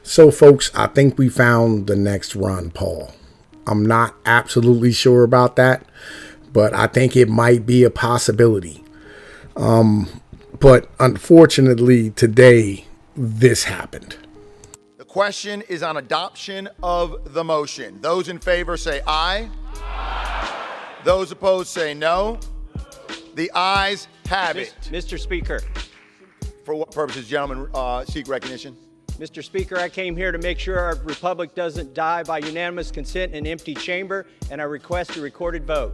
So, folks, I think we found the next Ron Paul. I'm not absolutely sure about that, but I think it might be a possibility. But unfortunately, today, this happened. The question is on adoption of the motion. Those in favor say aye. Aye. Those opposed say no. The ayes have it. Mr. Speaker. For what purposes, gentlemen, seek recognition? Mr. Speaker, I came here to make sure our republic doesn't die by unanimous consent in an empty chamber, and I request a recorded vote.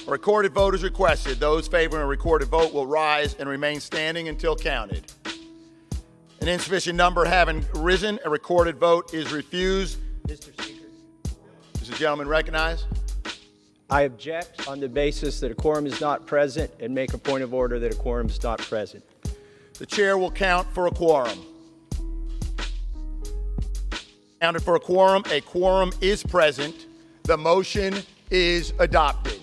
A recorded vote is requested. Those favoring a recorded vote will rise and remain standing until counted. An insufficient number having risen, a recorded vote is refused. Mr. Speaker. Is the gentleman recognized? I object on the basis that a quorum is not present and make a point of order that a quorum is not present. The chair will count for a quorum. Counted for a quorum is present. The motion is adopted.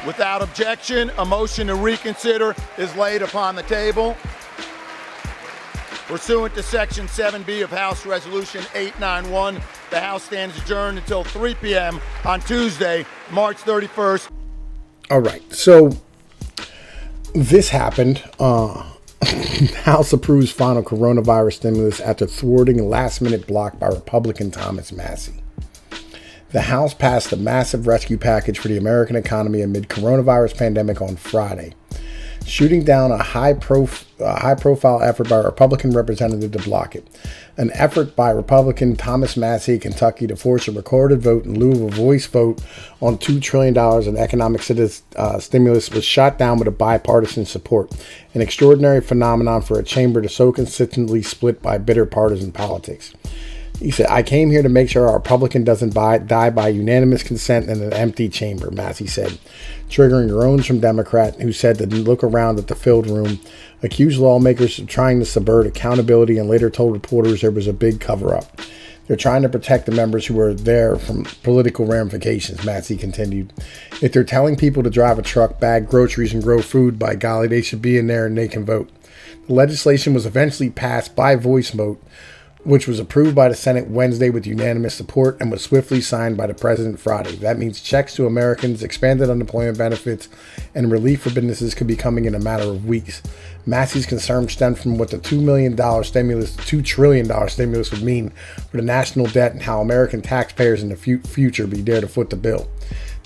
Without objection, a motion to reconsider is laid upon the table. Pursuant to Section 7B of House Resolution 891, the House stands adjourned until 3 p.m. on Tuesday, March 31st. All right, so this happened. House approves final coronavirus stimulus after thwarting a last-minute block by Republican Thomas Massie. The House passed a massive rescue package for the American economy amid coronavirus pandemic on Friday, shooting down a high-profile effort by a Republican representative to block it. An effort by Republican Thomas Massie of Kentucky to force a recorded vote in lieu of a voice vote on $2 trillion in economic stimulus was shot down with a bipartisan support, an extraordinary phenomenon for a chamber to so consistently split by bitter partisan politics. He said, "I came here to make sure our Republican doesn't die by unanimous consent in an empty chamber," Massie said, triggering groans from Democrat who said to look around at the filled room, accused lawmakers of trying to subvert accountability, and later told reporters there was a big cover-up. "They're trying to protect the members who are there from political ramifications," Massie continued. "If they're telling people to drive a truck, bag groceries, and grow food, by golly, they should be in there and they can vote." The legislation was eventually passed by voice vote, which was approved by the Senate Wednesday with unanimous support and was swiftly signed by the president Friday. That means checks to Americans, expanded unemployment benefits, and relief for businesses could be coming in a matter of weeks. Massie's concern stemmed from what the $2 trillion stimulus would mean for the national debt and how American taxpayers in the future be there to foot the bill.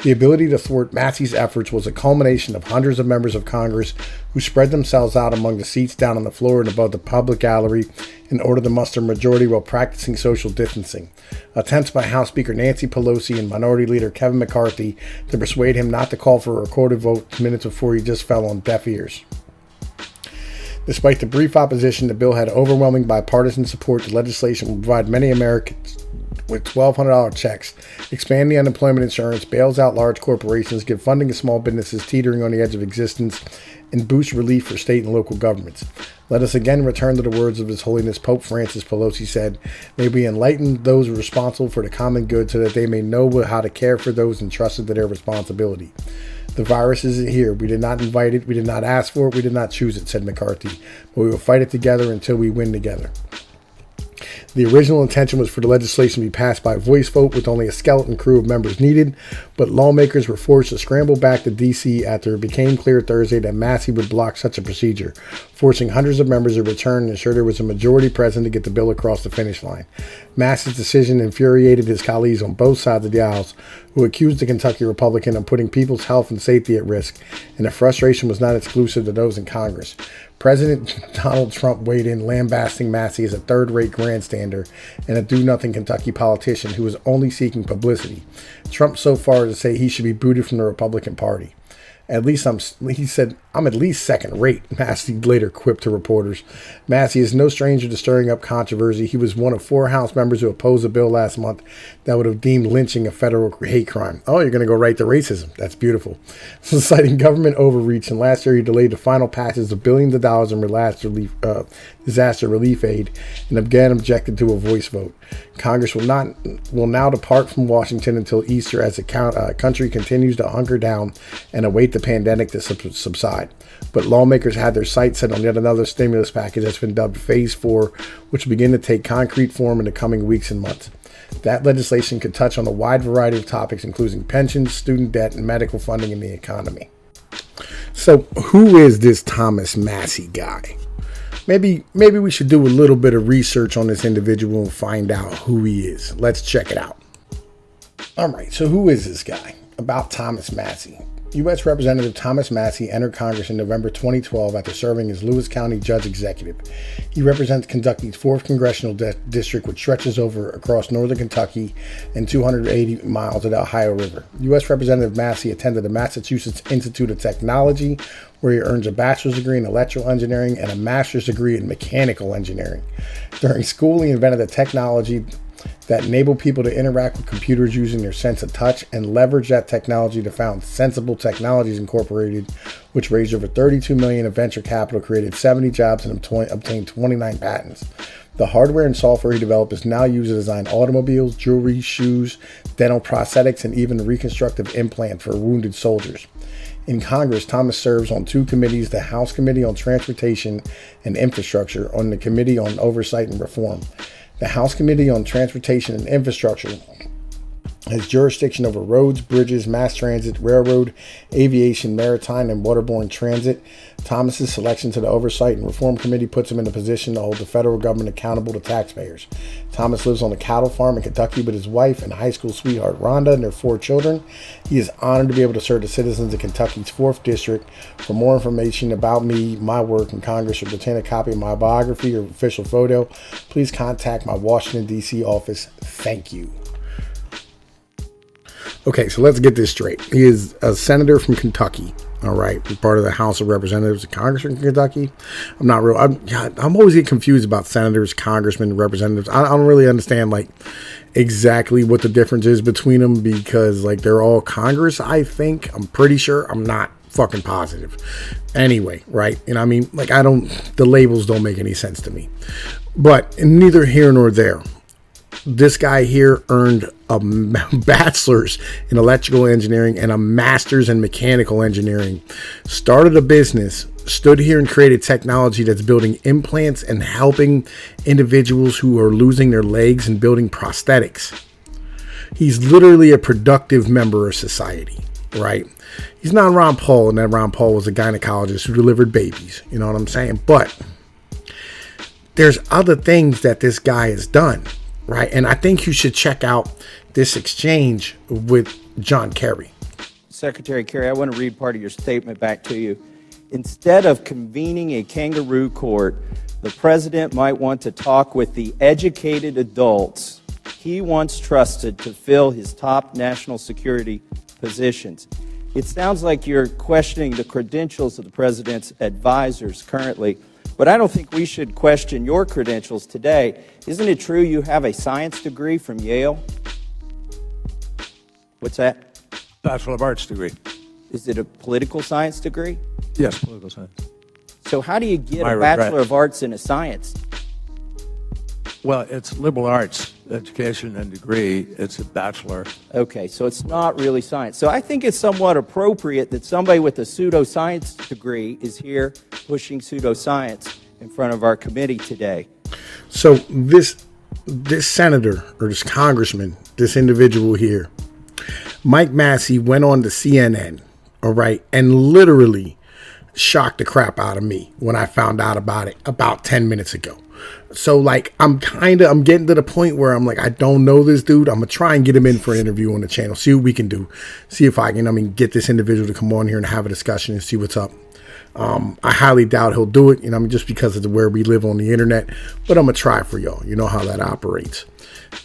The ability to thwart Massie's efforts was a culmination of hundreds of members of Congress who spread themselves out among the seats down on the floor and above the public gallery in order to muster a majority while practicing social distancing. Attempts by House Speaker Nancy Pelosi and Minority Leader Kevin McCarthy to persuade him not to call for a recorded vote minutes before he just fell on deaf ears. Despite the brief opposition, the bill had overwhelming bipartisan support. The legislation will provide many Americans with $1,200 checks, expand the unemployment insurance, bails out large corporations, give funding to small businesses teetering on the edge of existence, and boost relief for state and local governments. "Let us again return to the words of His Holiness Pope Francis," Pelosi said. "May we enlighten those responsible for the common good so that they may know how to care for those entrusted to their responsibility. The virus isn't here. We did not invite it. We did not ask for it. We did not choose it," said McCarthy. "But we will fight it together until we win together." The original intention was for the legislation to be passed by voice vote with only a skeleton crew of members needed, but lawmakers were forced to scramble back to D.C. after it became clear Thursday that Massie would block such a procedure, forcing hundreds of members to return and ensure there was a majority present to get the bill across the finish line. Massie's decision infuriated his colleagues on both sides of the aisles, who accused the Kentucky Republican of putting people's health and safety at risk, and the frustration was not exclusive to those in Congress. President Donald Trump weighed in, lambasting Massie as a third-rate grandstander and a do-nothing Kentucky politician who was only seeking publicity. Trump so far as to say he should be booted from the Republican Party. He said, "I'm at least second rate," Massie later quipped to reporters. Massie is no stranger to stirring up controversy. He was one of 4 House members who opposed a bill last month that would have deemed lynching a federal hate crime. Oh, you're going to go right to racism. That's beautiful. Citing government overreach, and last year he delayed the final passage of billions of dollars in disaster relief aid and again objected to a voice vote. Congress will now depart from Washington until Easter as the country continues to hunker down and await the pandemic to subside. side. But lawmakers had their sights set on yet another stimulus package that's been dubbed Phase 4, which will begin to take concrete form in the coming weeks and months. That legislation could touch on a wide variety of topics, including pensions, student debt, and medical funding in the economy. So who is this Thomas Massie guy? Maybe we should do a little bit of research on this individual and find out who he is. Let's check it out. All right, so who is this guy? About Thomas Massie. U.S. Representative Thomas Massie entered Congress in November 2012 after serving as Lewis County Judge Executive. He represents Kentucky's 4th Congressional District, which stretches across northern Kentucky and 280 miles of the Ohio River. U.S. Representative Massie attended the Massachusetts Institute of Technology, where he earns a bachelor's degree in electrical engineering and a master's degree in mechanical engineering. During school, he invented the technology that enable people to interact with computers using their sense of touch and leverage that technology to found Sensible Technologies Incorporated, which raised over $32 million of venture capital, created 70 jobs, and obtained 29 patents. The hardware and software he developed is now used to design automobiles, jewelry, shoes, dental prosthetics, and even a reconstructive implant for wounded soldiers. In Congress, Thomas serves on 2 committees, the House Committee on Transportation and Infrastructure, and the Committee on Oversight and Reform. The House Committee on Transportation and Infrastructure has jurisdiction over roads, bridges, mass transit, railroad, aviation, maritime, and waterborne transit. Thomas's selection to the Oversight and Reform Committee puts him in a position to hold the federal government accountable to taxpayers. Thomas lives on a cattle farm in Kentucky with his wife and high school sweetheart Rhonda and their 4 children. He is honored to be able to serve the citizens of Kentucky's 4th District. For more information about me, my work in Congress, or to obtain a copy of my biography or official photo, please contact my Washington, D.C. office. Thank you. Okay, so let's get this straight. He is a senator from Kentucky. All right, part of the House of Representatives of Congress in Kentucky. I'm always get confused about senators, congressmen, representatives. I don't really understand exactly what the difference is between them, because they're all Congress. I'm pretty sure. I'm not fucking positive. Anyway, right? And the labels don't make any sense to me. But neither here nor there. This guy here earned a bachelor's in electrical engineering and a master's in mechanical engineering, started a business, stood here and created technology that's building implants and helping individuals who are losing their legs and building prosthetics. He's literally a productive member of society, right? He's not Ron Paul, and that Ron Paul was a gynecologist who delivered babies. You know what I'm saying? But there's other things that this guy has done. Right. And I think you should check out this exchange with John Kerry. Secretary Kerry, I want to read part of your statement back to you. Instead of convening a kangaroo court, the president might want to talk with the educated adults he once trusted to fill his top national security positions. It sounds like you're questioning the credentials of the president's advisors currently, but I don't think we should question your credentials today. Isn't it true you have a science degree from Yale? What's that? Bachelor of Arts degree. Is it a political science degree? Yes, political science. So how do you get a Bachelor of Arts in a science? Well, it's liberal arts education and degree. It's a bachelor. Okay, so it's not really science. So I think it's somewhat appropriate that somebody with a pseudoscience degree is here pushing pseudoscience in front of our committee today. So this senator or this congressman, this individual here, Mike Massie, went on to CNN, all right, and literally shocked the crap out of me when I found out about it about 10 minutes ago. So I'm getting to the point where I'm I don't know this dude. I'm gonna try and get him in for an interview on the channel, see what we can do, see if I can get this individual to come on here and have a discussion and see what's up. I highly doubt he'll do it, just because of where we live on the internet, but I'm gonna try for y'all. You know how that operates.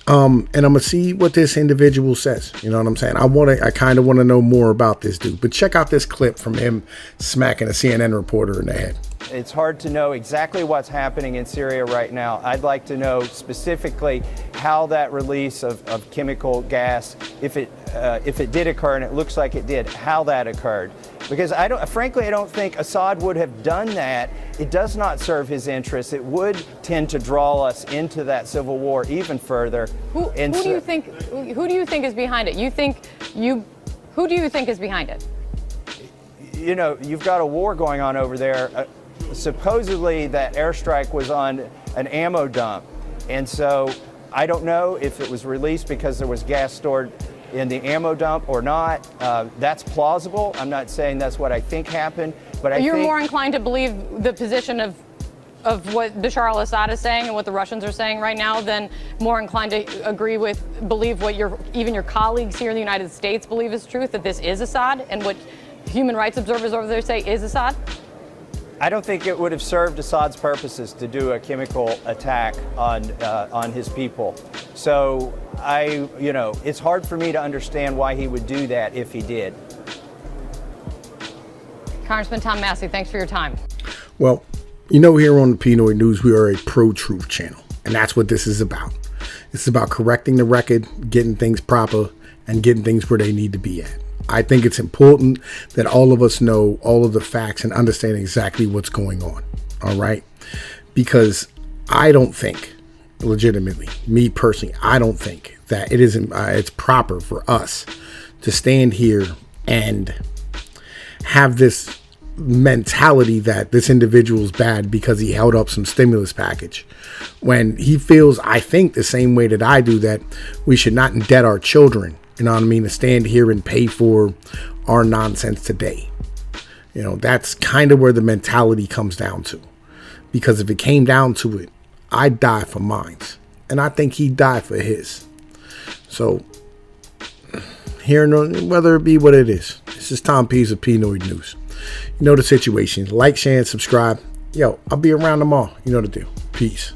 And I'm gonna see what this individual says. You know what I'm saying? I kind of want to know more about this dude. But check out this clip from him smacking a CNN reporter in the head. It's hard to know exactly what's happening in Syria right now. I'd like to know specifically how that release of chemical gas, if it did occur, and it looks like it did, how that occurred. Because I don't think Assad would have done that. It does not serve his interests. It would tend to draw us into that civil war even further. Who do you think is behind it? Who do you think is behind it? you know, you've got a war going on over there. Supposedly that airstrike was on an ammo dump. And so I don't know if it was released because there was gas stored in the ammo dump or not. That's plausible. I'm not saying that's what I think happened, but You're more inclined to believe the position of what Bashar al-Assad is saying and what the Russians are saying right now than more inclined to believe what even your colleagues here in the United States believe is truth, that this is Assad, and what human rights observers over there say is Assad? I don't think it would have served Assad's purposes to do a chemical attack on his people. So it's hard for me to understand why he would do that if he did. Congressman Tom Massie, thanks for your time. Well, you know, here on the Pnoid News, we are a pro-truth channel, and that's what this is about. It's about correcting the record, getting things proper, and getting things where they need to be at. I think it's important that all of us know all of the facts and understand exactly what's going on, all right? Because I don't think, legitimately, me personally, I don't think that it's proper for us to stand here and have this mentality that this individual is bad because he held up some stimulus package, when he feels, I think, the same way that I do, that we should not indebt our children, you know what I mean, to stand here and pay for our nonsense today. You know, that's kind of where the mentality comes down to. Because if it came down to it, I'd die for mine, and I think he'd die for his. So, here, whether it be what it is, this is Tom Pease of Pnoid News. You know the situation. Like, share, and subscribe. Yo, I'll be around tomorrow. You know the deal. Peace.